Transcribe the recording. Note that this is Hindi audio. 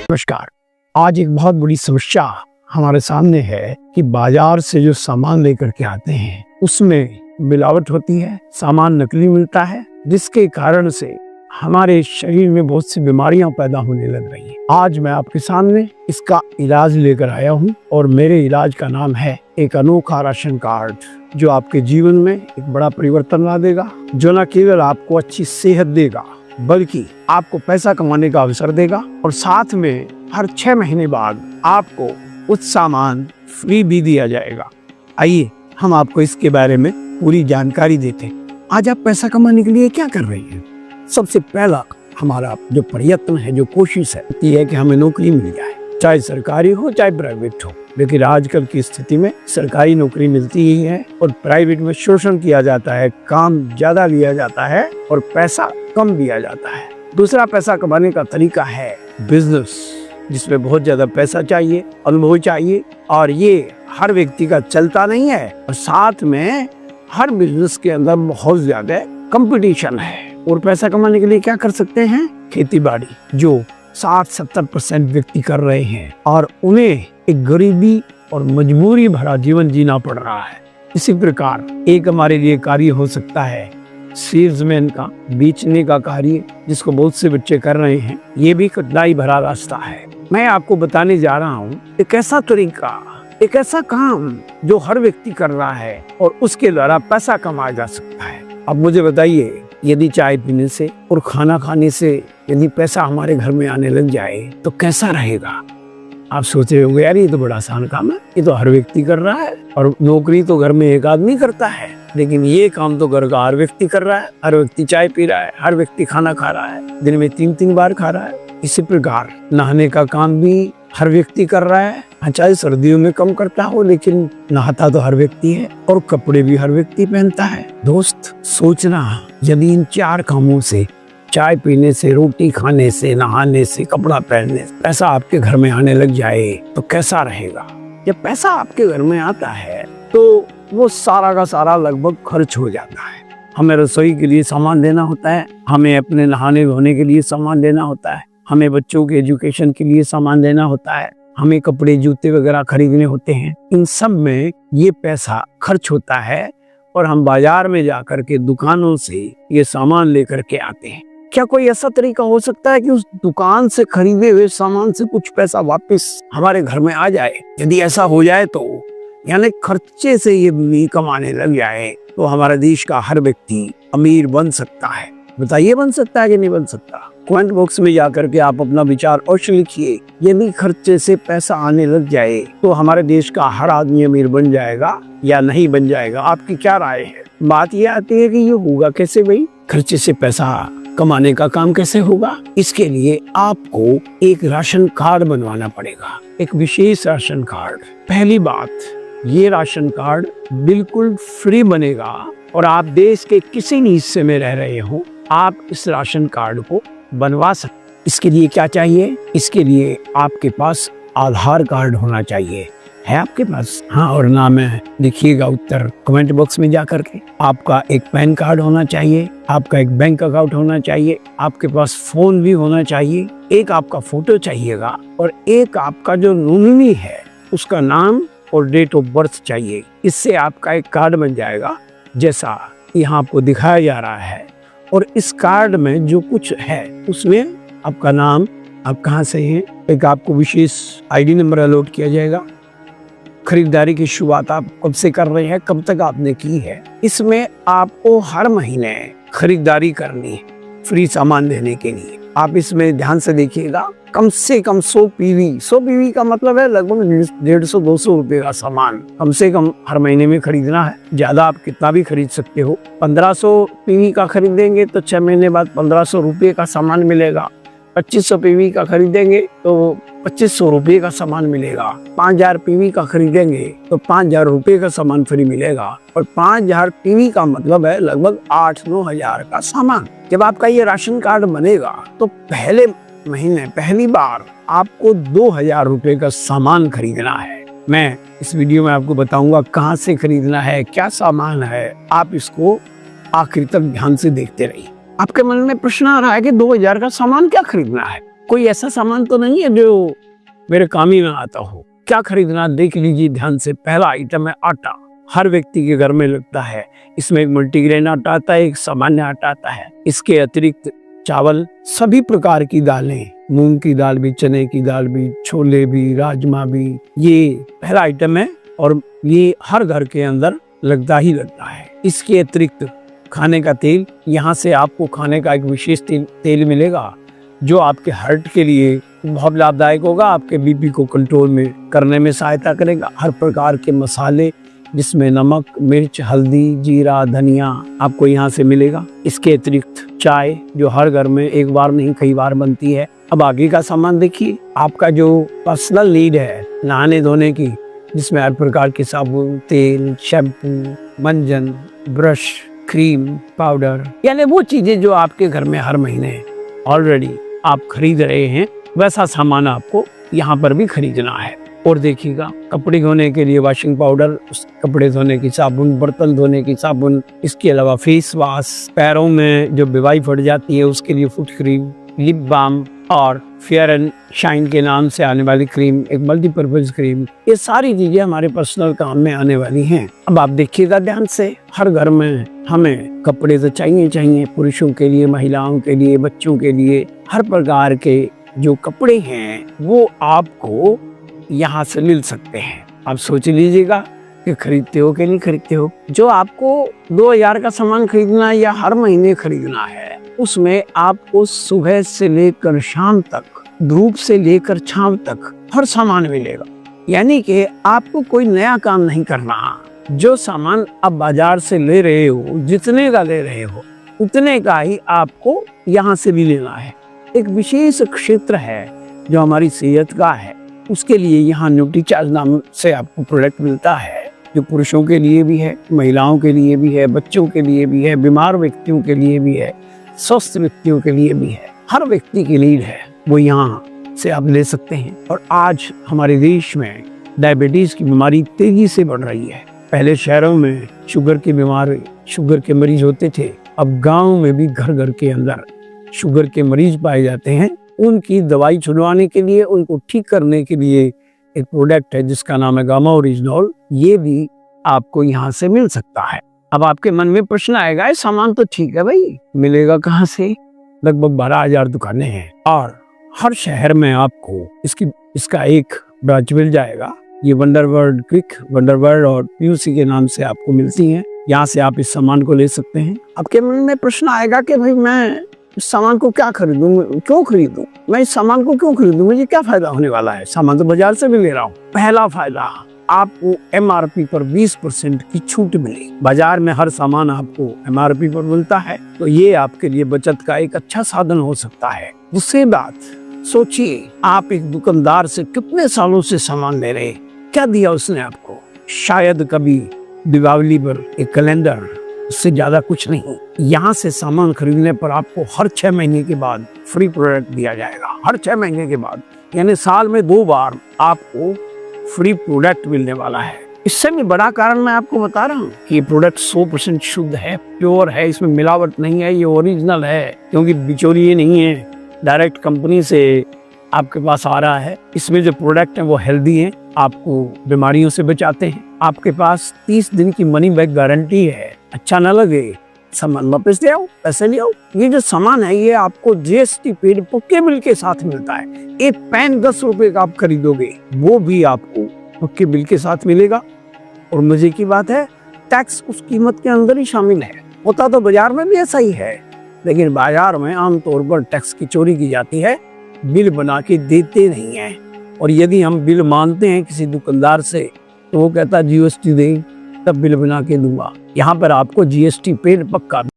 नमस्कार। आज एक बहुत बड़ी समस्या हमारे सामने है कि बाजार से जो सामान लेकर के आते हैं उसमें मिलावट होती है, सामान नकली मिलता है, जिसके कारण से हमारे शरीर में बहुत सी बीमारियां पैदा होने लग रही हैं। आज मैं आपके सामने इसका इलाज लेकर आया हूं और मेरे इलाज का नाम है एक अनोखा राशन कार्ड, जो आपके जीवन में एक बड़ा परिवर्तन ला देगा, जो न केवल आपको अच्छी सेहत देगा बल्कि आपको पैसा कमाने का अवसर देगा और साथ में हर 6 महीने बाद आपको कुछ सामान फ्री भी दिया जाएगा। आइए हम आपको इसके बारे में पूरी जानकारी देते हैं। आज आप पैसा कमाने के लिए क्या कर रहे हैं? सबसे पहला हमारा जो प्रयत्न है, जो कोशिश है, ये है कि हमें नौकरी मिल जाए, चाहे सरकारी हो चाहे प्राइवेट हो। लेकिन आजकल की स्थिति में सरकारी नौकरी मिलती ही है और प्राइवेट में शोषण किया जाता है, काम ज्यादा लिया जाता है और पैसा कम दिया जाता है। दूसरा पैसा कमाने का तरीका है बिजनेस, जिसमें बहुत ज्यादा पैसा चाहिए, अनुभव चाहिए और ये हर व्यक्ति का चलता नहीं है और साथ में हर बिजनेस के अंदर बहुत ज्यादा कंपटीशन है। और पैसा कमाने के लिए क्या कर सकते हैं? खेती बाड़ी, जो 60-70% व्यक्ति कर रहे हैं और उन्हें एक गरीबी और मजबूरी भरा जीवन जीना पड़ रहा है। इसी प्रकार एक हमारे लिए कार्य हो सकता है सेल्समैन का, बेचने का कार्य, जिसको बहुत से बच्चे कर रहे हैं। ये भी कठिनाई भरा रास्ता है। मैं आपको बताने जा रहा हूँ एक ऐसा तरीका, एक ऐसा काम जो हर व्यक्ति कर रहा है और उसके द्वारा पैसा कमाया जा सकता है। अब मुझे बताइए, यदि चाय पीने से और खाना खाने से यदि पैसा हमारे घर में आने लग जाए तो कैसा रहेगा? आप सोचे होंगे, यार ये तो बड़ा आसान काम है, ये तो हर व्यक्ति कर रहा है और नौकरी तो घर में एक आदमी करता है, लेकिन ये काम तो घर का हर व्यक्ति कर रहा है। हर व्यक्ति चाय पी रहा है, हर व्यक्ति खाना खा रहा है, दिन में 3-3 बार खा रहा है। इसी प्रकार नहाने का काम भी हर व्यक्ति कर रहा है, चाहे सर्दियों में कम करता हो, लेकिन नहाता तो हर व्यक्ति है और कपड़े भी हर व्यक्ति पहनता है। दोस्त, सोचना, यदि इन 4 कामों से, चाय पीने से, रोटी खाने से, नहाने से, कपड़ा पहनने से पैसा आपके घर में आने लग जाए तो कैसा रहेगा? जब पैसा आपके घर में आता है तो वो सारा का सारा लगभग खर्च हो जाता है। हमें रसोई के लिए सामान देना होता है, हमें अपने नहाने धोने के लिए सामान देना होता है, हमें बच्चों के एजुकेशन के लिए सामान देना होता है, हमें कपड़े जूते वगैरह खरीदने होते हैं। इन सब में ये पैसा खर्च होता है और हम बाजार में जाकर के दुकानों से ये सामान लेकर के आते हैं। क्या कोई ऐसा तरीका हो सकता है कि उस दुकान से खरीदे हुए सामान से कुछ पैसा वापस हमारे घर में आ जाए? यदि ऐसा हो जाए तो यानी खर्चे से ये कमाने लग जाए तो हमारे देश का हर व्यक्ति अमीर बन सकता है। बताइए, बन सकता है कि नहीं बन सकता? कमेंट बॉक्स में जाकर के आप अपना विचार अवश्य लिखिए। यदि खर्चे से पैसा आने लग जाए तो हमारे देश का हर आदमी अमीर बन जाएगा या नहीं बन जाएगा? आपकी क्या राय है? बात ये आती है कि ये होगा कैसे भाई? खर्चे से पैसा कमाने का काम कैसे होगा? इसके लिए आपको एक राशन कार्ड बनवाना पड़ेगा, एक विशेष राशन कार्ड। पहली बात, ये राशन कार्ड बिल्कुल फ्री बनेगा और आप देश के किसी भी हिस्से में रह रहे हो, आप इस राशन कार्ड को बनवा सकते। इसके लिए क्या चाहिए? इसके लिए आपके पास आधार कार्ड होना चाहिए। है आपके पास? हाँ और नाम है, लिखिएगा उत्तर कमेंट बॉक्स में जाकर के। आपका एक पैन कार्ड होना चाहिए, आपका एक बैंक अकाउंट होना चाहिए, आपके पास फोन भी होना चाहिए, एक आपका फोटो चाहिएगा और एक आपका जो नॉमिनी है उसका नाम और डेट ऑफ बर्थ चाहिए। इससे आपका एक कार्ड बन जाएगा जैसा यहाँ आपको दिखाया जा रहा है। और इस कार्ड में जो कुछ है उसमें आपका नाम, आप कहाँ से हैं, एक आपको विशेष आईडी नंबर अलॉट किया जाएगा, खरीदारी की शुरुआत आप कब से कर रहे हैं, कब तक आपने की है। इसमें आपको हर महीने खरीदारी करनी है फ्री सामान देने के लिए। आप इसमें ध्यान से देखिएगा, कम से कम 100 पीवी, 100 पीवी का मतलब है लगभग 150-200 रुपए का सामान कम से कम हर महीने में खरीदना है। ज्यादा आप कितना भी खरीद सकते हो। 1500 पीवी का खरीदेंगे तो 6 महीने बाद 1500 रुपए का सामान मिलेगा। 2500 पीवी का खरीदेंगे तो 2500 रुपए का सामान मिलेगा। 5000 पीवी का खरीदेंगे तो 5000 रुपए का सामान फ्री मिलेगा और 5000 पीवी का मतलब है लगभग 8-9 हजार का सामान। जब आपका ये राशन कार्ड बनेगा तो पहले महीने पहली बार आपको 2000 रुपए का सामान खरीदना है। मैं इस वीडियो में आपको बताऊंगा कहाँ से खरीदना है, क्या सामान है। आप इसको आखिर तक ध्यान से देखते रहिए। आपके मन में प्रश्न आ रहा है कि 2000 का सामान क्या खरीदना है? कोई ऐसा सामान तो नहीं है जो मेरे काम ही में आता हो। क्या खरीदना देख लीजिए ध्यान से। पहला आइटम है आटा। हर व्यक्ति के घर में लगता है। इसमें एक मल्टीग्रेन आटा आता है, एक सामान्य आटा आता है। इसके अतिरिक्त चावल, सभी प्रकार की दालें, मूंग की दाल भी, चने की दाल भी, छोले भी, राजमा भी, ये पहला आइटम है और ये हर घर के अंदर लगता ही लगता है। इसके अतिरिक्त खाने का तेल, यहाँ से आपको खाने का एक विशेष तेल मिलेगा जो आपके हार्ट के लिए बहुत लाभदायक होगा, आपके बीपी को कंट्रोल में करने में सहायता करेगा। हर प्रकार के मसाले जिसमें नमक, मिर्च, हल्दी, जीरा, धनिया आपको यहाँ से मिलेगा। इसके अतिरिक्त चाय जो हर घर में एक बार नहीं कई बार बनती है। अब आगे का सामान देखिए। आपका जो पर्सनल नीड है नहाने धोने की, जिसमें हर प्रकार के साबुन, तेल, शैम्पू, मंजन, ब्रश, क्रीम, पाउडर, यानी वो चीजें जो आपके घर में हर महीने ऑलरेडी आप खरीद रहे हैं, वैसा सामान आपको यहाँ पर भी खरीदना है। और देखिएगा, कपड़े धोने के लिए वॉशिंग पाउडर, कपड़े धोने की साबुन, बर्तन धोने की साबुन, इसके अलावा फेस वॉश, पैरों में जो बीमारी फट जाती है उसके लिए फुट क्रीम, लिप बाम और फेयर एंड शाइन के नाम से आने वाली क्रीम, एक मल्टीपर्पज क्रीम, ये सारी चीजें हमारे पर्सनल काम में आने वाली हैं। अब आप देखिएगा ध्यान से, हर घर में हमें कपड़े तो चाहिए, पुरुषों के लिए, महिलाओं के लिए, बच्चों के लिए, हर प्रकार के जो कपड़े हैं वो आपको यहाँ से मिल सकते हैं। आप सोच लीजिएगा कि खरीदते हो कि नहीं खरीदते हो। जो आपको 2000 का सामान खरीदना है या हर महीने खरीदना है, उसमें आपको सुबह से लेकर शाम तक, धूप से लेकर छांव तक हर सामान मिलेगा। यानी कि आपको कोई नया काम नहीं करना। जो सामान आप बाजार से ले रहे हो, जितने का ले रहे हो, उतने का ही आपको यहाँ से भी लेना है। एक विशेष क्षेत्र है जो हमारी सेहत का है, उसके लिए यहाँ न्यूट्रीचार्ज नाम से आपको प्रोडक्ट मिलता है, जो पुरुषों के लिए भी है, महिलाओं के लिए भी है, बच्चों के लिए भी है, बीमार व्यक्तियों के लिए भी है, स्वस्थ व्यक्तियों के लिए भी है। हर व्यक्ति की नीड है वो यहाँ से आप ले सकते हैं। और आज हमारे देश में डायबिटीज की बीमारी तेजी से बढ़ रही है। पहले शहरों में शुगर की बीमारी, शुगर के मरीज होते थे, अब गाँव में भी घर घर के अंदर शुगर के मरीज पाए जाते हैं। उनकी दवाई छुड़वाने के लिए, उनको ठीक करने के लिए एक प्रोडक्ट है जिसका नाम है गामा ओरिजिनल। ये भी आपको यहाँ से मिल सकता है। अब आपके मन में प्रश्न आएगा, ये सामान तो ठीक है भाई, मिलेगा कहाँ से? लगभग 12,000 दुकानें हैं और हर शहर में आपको इसका एक ब्रांच मिल जाएगा। ये वंडरवर्ल्ड क्विक, वंडरवर्ल्ड और पीयूसी के नाम से आपको मिलती हैं। यहाँ से आप इस सामान को ले सकते हैं। आपके मन में प्रश्न आएगा कि भाई मैं इस सामान को क्या खरीदूं, क्यों खरीदूं, मैं इस सामान को क्यों खरीदूं, मुझे क्या फायदा होने वाला है? सामान तो बाजार से भी ले रहा हूँ। पहला फायदा, आपको MRP पर 20% की छूट मिलेगी। बाजार में हर सामान आपको MRP पर मिलता है, तो ये आपके लिए बचत का एक अच्छा साधन हो सकता है। दूसरी बात, सोचिए आप एक दुकानदार से कितने सालों से सामान ले रहे, क्या दिया उसने आपको? शायद कभी दीपावली पर एक कैलेंडर, उससे ज्यादा कुछ नहीं। यहाँ से सामान खरीदने पर आपको हर 6 महीने के बाद फ्री प्रोडक्ट दिया जाएगा। हर 6 महीने के बाद, यानी साल में 2 बार आपको फ्री प्रोडक्ट मिलने वाला है। इससे भी बड़ा कारण मैं आपको बता रहा हूँ कि ये प्रोडक्ट 100% शुद्ध है, प्योर है, इसमें मिलावट नहीं है, ये ओरिजिनल है, क्योंकि बिचौलिए नहीं है, डायरेक्ट कंपनी से आपके पास आ रहा है। इसमें जो प्रोडक्ट है वो हेल्दी है, आपको बीमारियों से बचाते हैं। आपके पास 30 दिन की मनी बैक गारंटी है। अच्छा ना लगे, सामान वापस ले आओ, पैसे ले आओ। ये जो सामान है ये आपको GST पेड पक्के बिल के साथ मिलता है। एक पेन 10 रुपए का आप खरीदोगे, वो भी आपको पक्के बिल के साथ मिलेगा। और मजे की बात है, टैक्स उस कीमत के अंदर ही शामिल है। होता तो बाजार में भी ऐसा ही है, लेकिन बाजार में आमतौर पर टैक्स की चोरी की जाती है, बिल बना के देते नहीं है। और यदि हम बिल मानते हैं किसी दुकानदार से, तो वो कहता GST दे, तब बिल बना के दूंगा। यहाँ पर आपको GST पेड पक्का